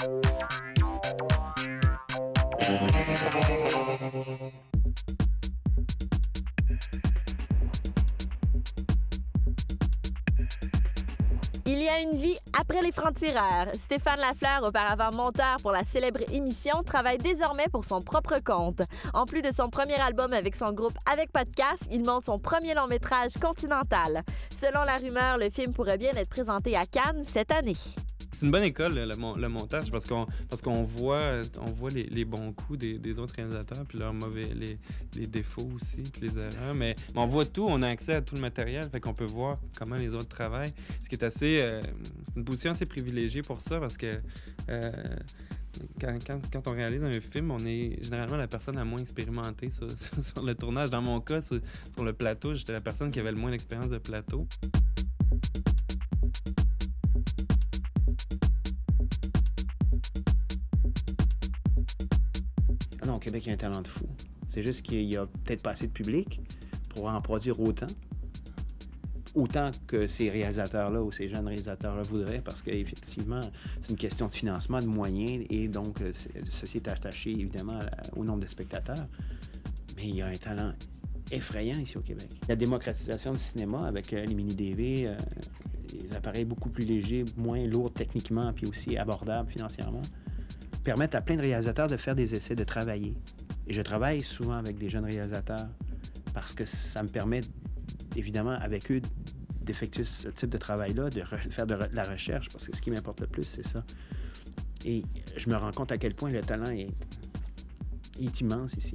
Il y a une vie après les francs-tireurs. Stéphane Lafleur, auparavant monteur pour la célèbre émission, travaille désormais pour son propre compte. En plus de son premier album avec son groupe Avec Podcast, il monte son premier long-métrage Continental. Selon la rumeur, le film pourrait bien être présenté à Cannes cette année. C'est une bonne école, le montage, parce qu'on voit les bons coups des autres réalisateurs, puis leurs les défauts aussi, puis les erreurs. Mais on voit tout, on a accès à tout le matériel, fait qu'on peut voir comment les autres travaillent. Ce qui est assez... c'est une position assez privilégiée pour ça, parce que quand on réalise un film, on est généralement la personne la moins expérimentée sur le tournage. Dans mon cas, sur le plateau, j'étais la personne qui avait le moins d'expérience de plateau. Ah non, au Québec, il y a un talent de fou. C'est juste qu'il n'y a peut-être pas assez de public pour en produire autant que ces réalisateurs-là ou ces jeunes réalisateurs-là voudraient, parce qu'effectivement, c'est une question de financement, de moyens, et donc ceci est attaché évidemment au nombre de spectateurs. Mais il y a un talent effrayant ici au Québec. La démocratisation du cinéma avec les mini-DV, les appareils beaucoup plus légers, moins lourds techniquement, puis aussi abordables financièrement, permettent à plein de réalisateurs de faire des essais, de travailler. Et je travaille souvent avec des jeunes réalisateurs parce que ça me permet, évidemment, avec eux, d'effectuer ce type de travail-là, de faire de la recherche, parce que ce qui m'importe le plus, c'est ça. Et je me rends compte à quel point le talent est immense ici.